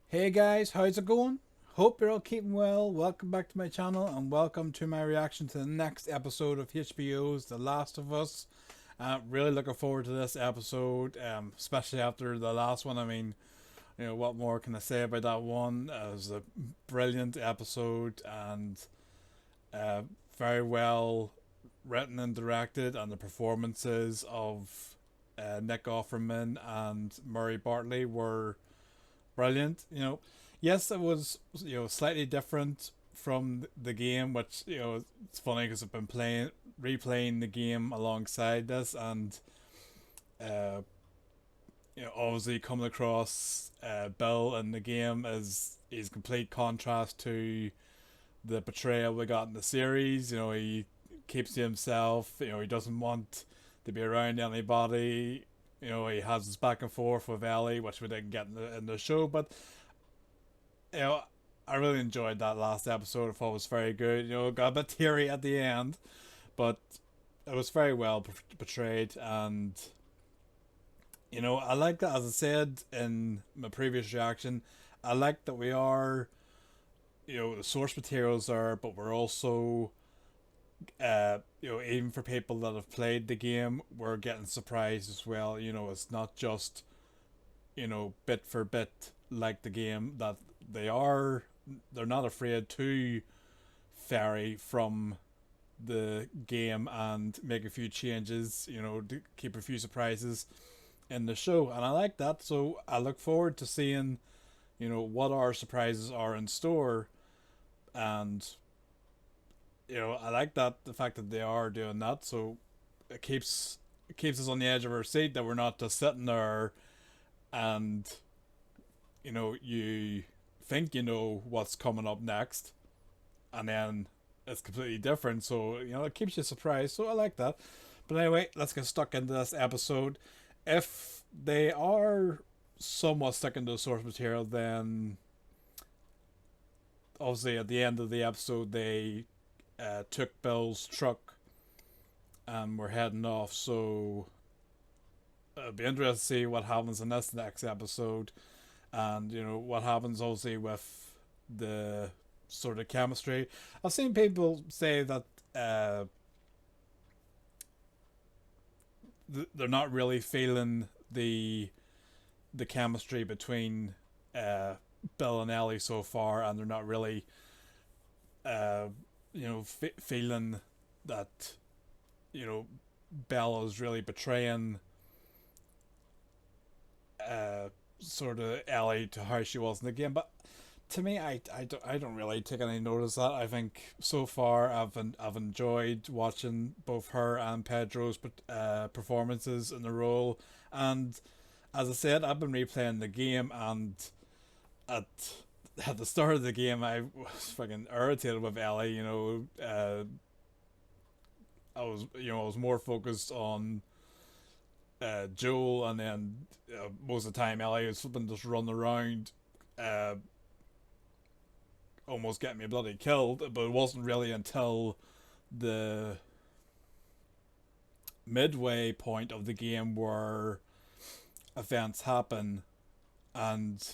Hey guys, how's it going? Hope you're all keeping well. Welcome back to my channel and welcome to my reaction to the next episode of HBO's The Last of Us. Really looking forward to this episode, especially after the last one. I mean, what more can I say about that one? It was a brilliant episode and uh, very well written and directed, and the performances of Nick Offerman and Murray Bartley were brilliant. Yes, it was slightly different from the game, which it's funny because I've been replaying the game alongside this, and uh, obviously coming across Bill in the game is complete contrast to the portrayal we got in the series. He keeps to himself. He doesn't want to be around anybody. He has his back and forth with Ellie, which we didn't get in the show, but you know, I really enjoyed that last episode. I thought it was very good. Got a bit teary at the end, but it was very well portrayed. And I like that. As I said in my previous reaction, I like that we are, the source materials are, but we're also, even for people that have played the game, we're getting surprised as well. It's not just, bit for bit like the game that they are. They're not afraid to vary from the game and make a few changes, to keep a few surprises in the show. And I like that. So I look forward to seeing, what our surprises are in store. And, I like that, the fact that they are doing that. So it keeps us on the edge of our seat, that we're not just sitting there and, you think you know what's coming up next, and then it's completely different. So it keeps you surprised. So I like that. But anyway, let's get stuck into this episode. If they are somewhat stuck into the source material, then obviously at the end of the episode they took Bill's truck and were heading off. So it'll be interesting to see what happens in this next episode, and what happens obviously with the sort of chemistry. I've seen people say that they're not really feeling the chemistry between uh, Bill and Ellie so far, and they're not really uh, feeling that you know Bella is really betraying sort of Ellie to how she was in the game. But to me, I don't really take any notice of that. I think so far I've enjoyed watching both her and Pedro's performances in the role. And as I said, I've been replaying the game, and at at the start of the game, I was fucking irritated with Ellie. I was more focused on Joel, and then most of the time Ellie was flipping just running around, uh, almost getting me bloody killed. But it wasn't really until the midway point of the game where events happen, and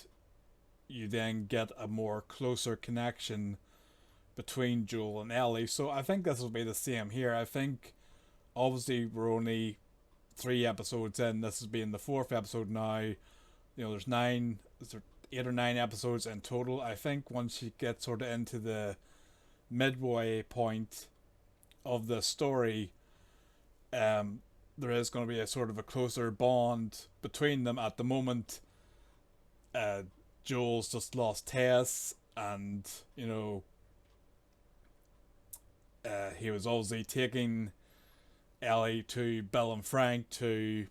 you then get a more closer connection between Joel and Ellie. So I think this will be the same here. I think obviously we're only 3 episodes in. This is being the fourth episode now. There's nine, is there 8 or 9 episodes in total. I think once you get sort of into the midway point of the story, there is going to be a sort of a closer bond between them. At the moment, uh, Joel's just lost Tess, and he was obviously taking Ellie to Bill and Frank to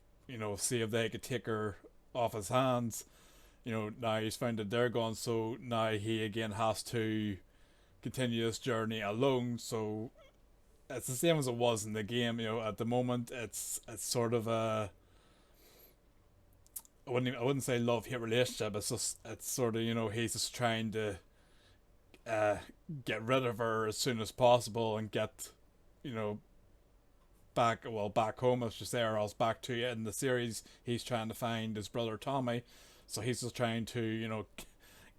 see if they could take her off his hands. Now he's found that they're gone, so now he again has to continue this journey alone. So it's the same as it was in the game. At the moment, it's sort of a, I wouldn't say love hate relationship. It's sort of he's just trying to uh, get rid of her as soon as possible and get you know back home, as you say, or else back to in the series. He's trying to find his brother Tommy, so he's just trying to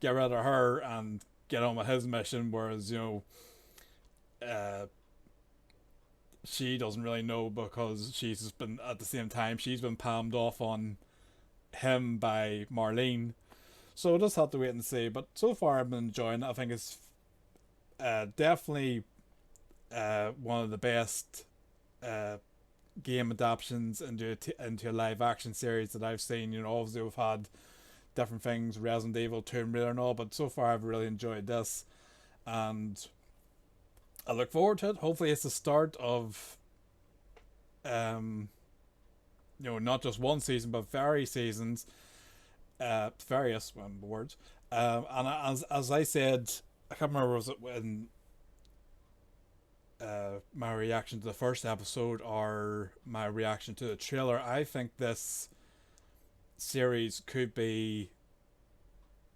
get rid of her and get on with his mission, whereas, you know, she doesn't really know because she's just been, at the same time, she's been palmed off on him by Marlene. So we'll just have to wait and see. But so far I've been enjoying it. I think it's definitely one of the best game adaptations into a live action series that I've seen. You know, obviously we've had different things, Resident Evil, Tomb Raider and all, but so far I've really enjoyed this, and I look forward to it. Hopefully it's the start of you know, not just one season but various seasons, various words, and as I said, I can't remember, was it when my reaction to the first episode or my reaction to the trailer, I think this series could be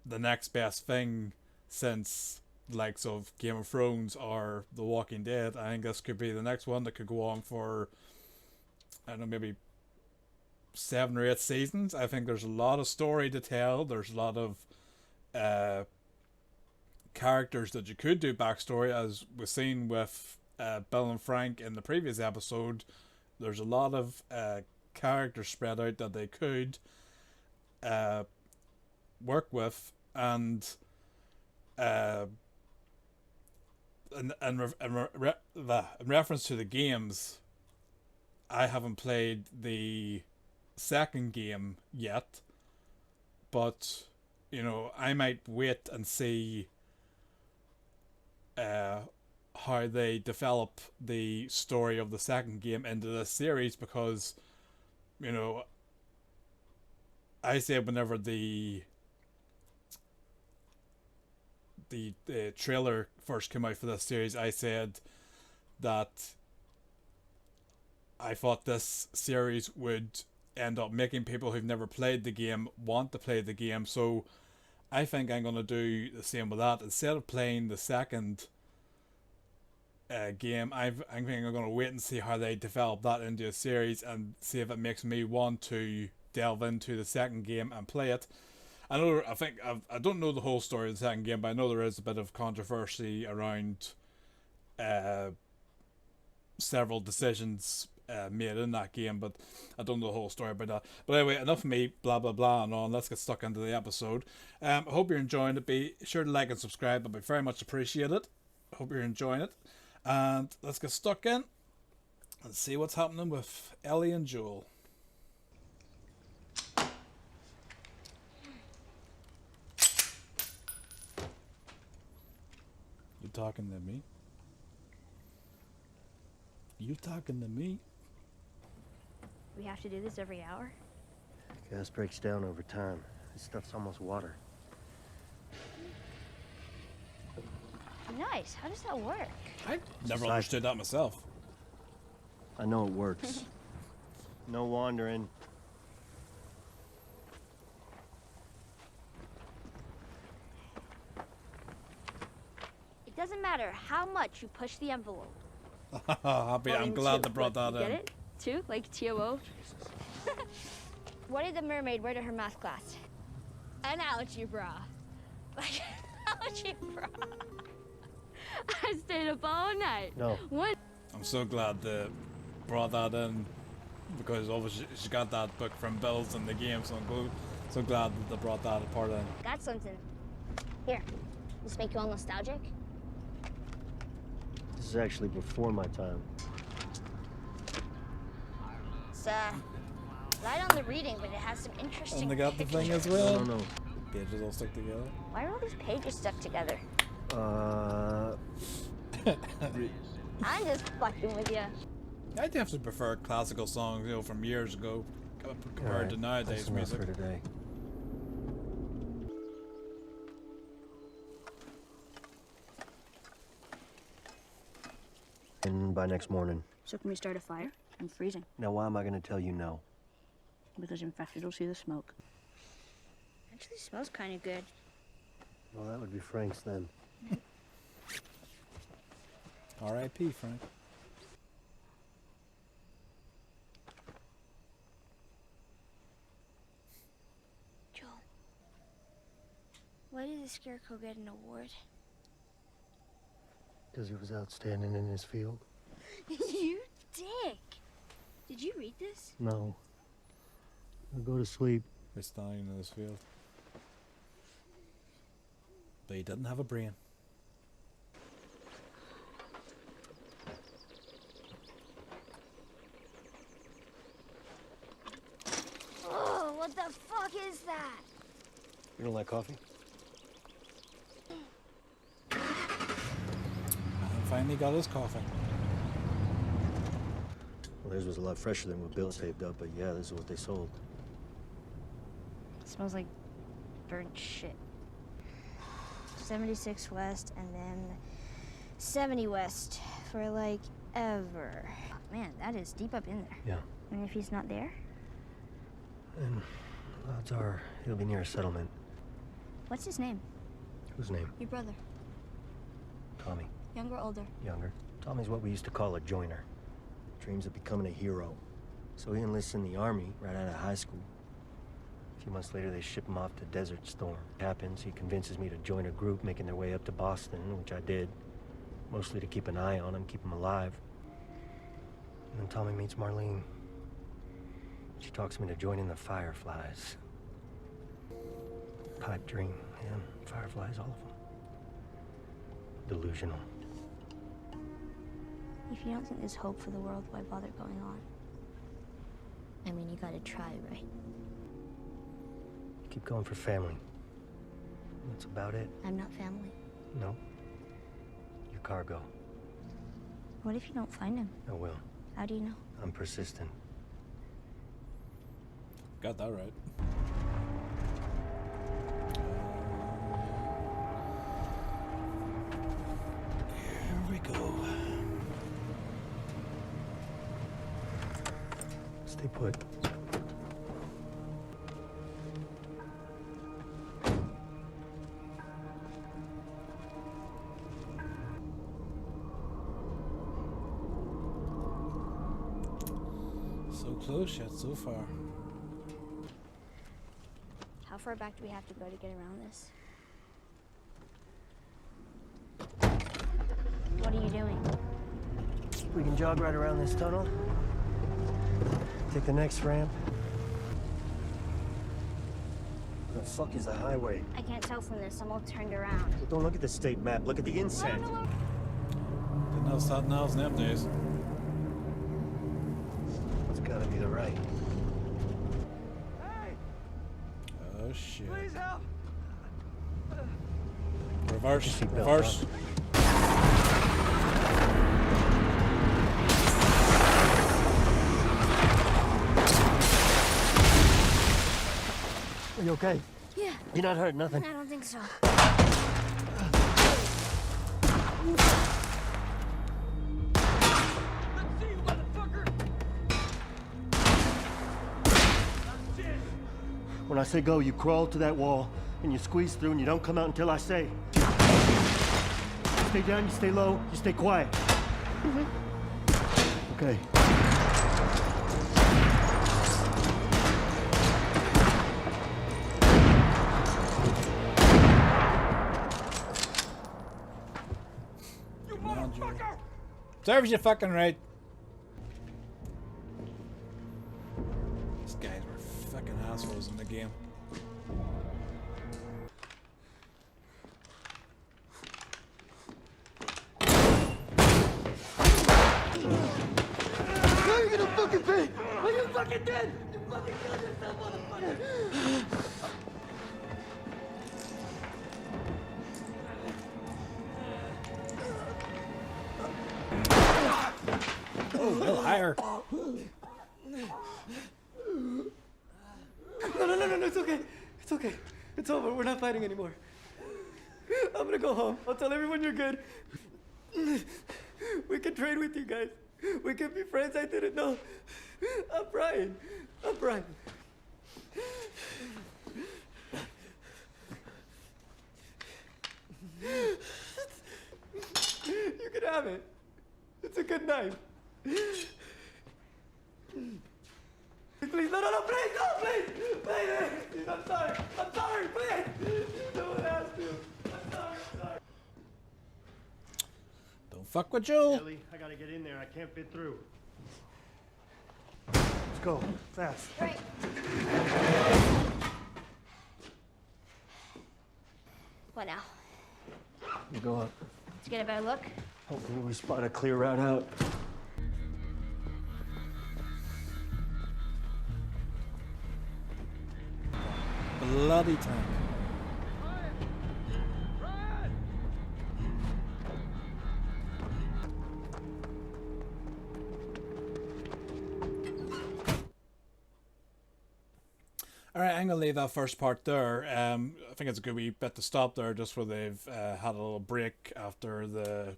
the next best thing since the likes of Game of Thrones or The Walking Dead. I think this could be the next one that could go on for, I don't know, maybe 7 or 8 seasons. I think there's a lot of story to tell. There's a lot of characters that you could do backstory, as we've seen with Bill and Frank in the previous episode. There's a lot of characters spread out that they could work with, and in reference to the games, I haven't played the second game yet, but you know, I might wait and see how they develop the story of the second game into this series, because, you know, I said whenever the trailer first came out for this series, I said that I thought this series would end up making people who've never played the game want to play the game. So I think I'm going to do the same with that. Instead of playing the second game, I think I'm going to wait and see how they develop that into a series and see if it makes me want to delve into the second game and play it. I don't know the whole story of the second game, but I know there is a bit of controversy around several decisions made in that game, but I don't know the whole story about that. But anyway, enough of me blah blah blah and on. Let's get stuck into the episode. I hope you're enjoying it. Be sure to like and subscribe. That'd be very much appreciated. I hope you're enjoying it, and let's get stuck in and see what's happening with Ellie and Joel. You talking to me? You talking to me? We have to do this every hour? Gas breaks down over time. This stuff's almost water. Nice. How does that work? I never understood that myself. I know it works. No wandering. It doesn't matter how much you push the envelope. I'm glad they brought that in. Get it? 2? Like TLOU? What did the mermaid wear to her math class? An algebra. Like, algebra. I stayed up all night. No. I'm so glad they brought that in, because obviously she got that book from Bill's in the game, so I'm so glad that they brought that part in. Got something. Here. This make you all nostalgic? This is actually before my time. It's light on the reading, but it has some interesting And they got the pictures. thing as well. No. Pages all stuck together. Why are all these pages stuck together? I'm just fucking with you. I definitely prefer classical songs, you know, from years ago compared to nowadays that's enough music. for today. And by next morning. So can we start a fire? I'm freezing. Now, why am I going to tell you no? Because infected will see the smoke. Actually smells kind of good. Well, that would be Frank's then. R.I.P. Frank. Joel. Why did the Scarecrow get an award? Because he was outstanding in his field. You dick! Did you read this? No. I'll go to sleep. We're standing in this field. But he didn't have a brain. Oh, what the fuck is that? You don't like coffee? And finally got his coffee. Well, theirs was a lot fresher than what Bill saved up, but yeah, this is what they sold. It smells like burnt shit. 76 West and then 70 West for like ever. Man, that is deep up in there. Yeah. And if he's not there? And odds are he'll be near a settlement. What's his name? Whose name? Your brother. Tommy. Younger or older? Younger. Tommy's what we used to call a joiner. Dreams of becoming a hero. So he enlists in the army right out of high school. A few months later, they ship him off to Desert Storm. Happens, he convinces me to join a group making their way up to Boston, which I did. Mostly to keep an eye on him, keep him alive. And then Tommy meets Marlene. She talks me to join in the Fireflies. Pipe dream, yeah. Fireflies, all of them. Delusional. If you don't think there's hope for the world, why bother going on? I mean, you gotta try, right? Keep going for family. That's about it. I'm not family. No. Your cargo. What if you don't find him? I will. How do you know? I'm persistent. Got that right. Here we go. Stay put. So close yet so far. How far back do we have to go to get around this? What are you doing? We can jog right around this tunnel. Take the next ramp. Where the fuck is the highway? I can't tell from this. I'm all turned around. Well, don't look at the state map. Look at the inset. Didn't have sat navs in them days. It's gotta be the right. Oh shit. Please help! Reverse, Seatbelt reverse. Are you okay? Yeah. You're not hurt, nothing. I don't think so. Let's see, you motherfucker! When I say go, you crawl to that wall and you squeeze through and you don't come out until I say. You stay down, you stay low, you stay quiet. Okay. You motherfucker! Serves you fucking right. These guys were fucking assholes in the game. How are you gonna fucking pay? Are you fucking dead? You fucking killed yourself, motherfucker! Oh, no, higher. No, it's okay. It's okay. It's over. We're not fighting anymore. I'm gonna go home. I'll tell everyone you're good. We can trade with you guys. We can be friends. I didn't know. I'm Brian. You can have it. It's a good knife. Please, no, please, please, I'm sorry, please. You know what happened. fuck with Joel. Ellie, I gotta get in there. I can't fit through. Let's go. Fast. Right. What now? You go up. Let's get a better look. Hopefully we spot a clear route out. Bloody tank. Alright, I'm going to leave that first part there. I think it's a good wee bit to stop there, just where they've had a little break after the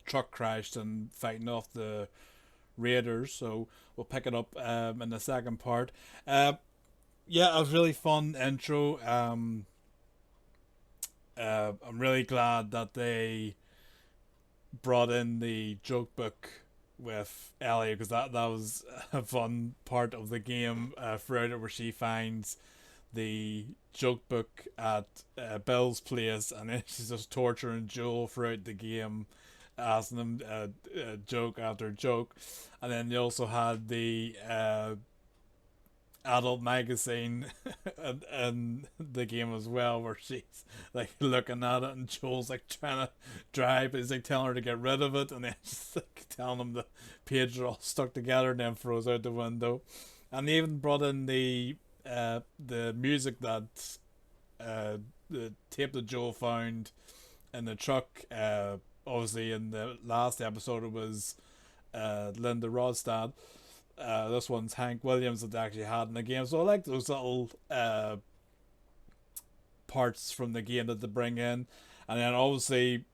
truck crashed and fighting off the raiders. So we'll pick it up in the second part. Yeah, it was really fun intro. I'm really glad that they brought in the joke book with Ellie, because that was a fun part of the game throughout it, where she finds the joke book at Bill's place, and then she's just torturing Joel throughout the game, asking him joke after joke. And then they also had the adult magazine in the game as well, where she's like looking at it and Joel's like trying to drive, but he's like telling her to get rid of it, and then she's like telling him the pages are all stuck together and then throws out the window. And they even brought in the music that the tape that Joel found in the truck. Obviously in the last episode it was Linda Ronstadt. This one's Hank Williams that they actually had in the game. So I like those little parts from the game that they bring in. And then obviously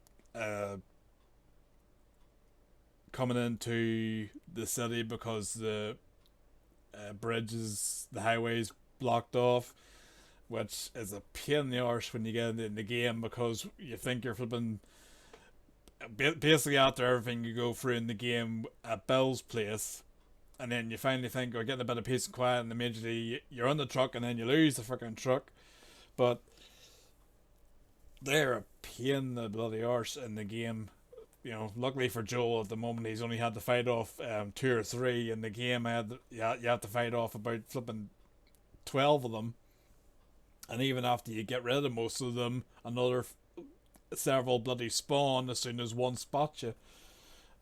coming into the city, because the bridges, the highways blocked off, which is a pain in the arse when you get in the game, because you think you're flipping basically after everything you go through in the game at Bill's place. And then you finally think, we're getting a bit of peace and quiet, and immediately you're on the truck, and then you lose the freaking truck. But they're a pain in the bloody arse in the game. You know, luckily for Joel at the moment, he's only had to fight off 2 or 3. In the game, you have to fight off about flipping 12 of them. And even after you get rid of most of them, another several bloody spawn as soon as one spots you.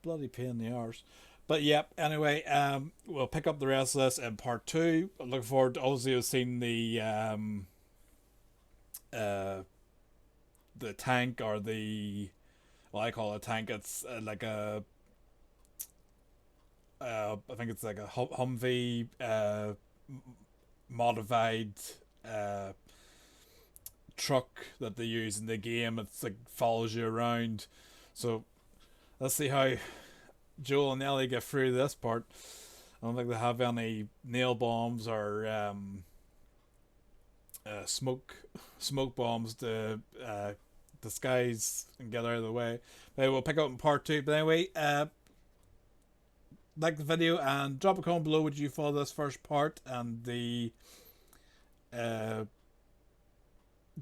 Bloody pain in the arse. But yeah, anyway, we'll pick up the rest of this in part 2. I'm looking forward to obviously seeing the tank, or the, well, I call it a tank. It's like a I think it's like a Humvee modified truck that they use in the game. It's like follows you around. So let's see how Joel and Ellie get through this part. I don't think they have any nail bombs or smoke bombs to disguise and get out of the way. But we'll pick up in part 2. But anyway, like the video and drop a comment below. Would you follow this first part and the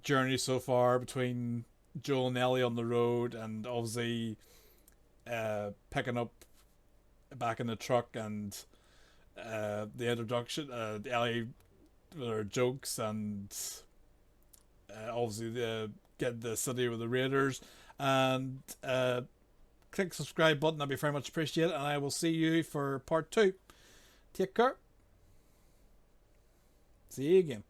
journey so far between Joel and Ellie on the road, and obviously picking up back in the truck, and the introduction, Ellie with her jokes, and obviously get the city with the raiders, and click subscribe button. That'd be very much appreciated, and I will see you for part 2. Take care. See you again.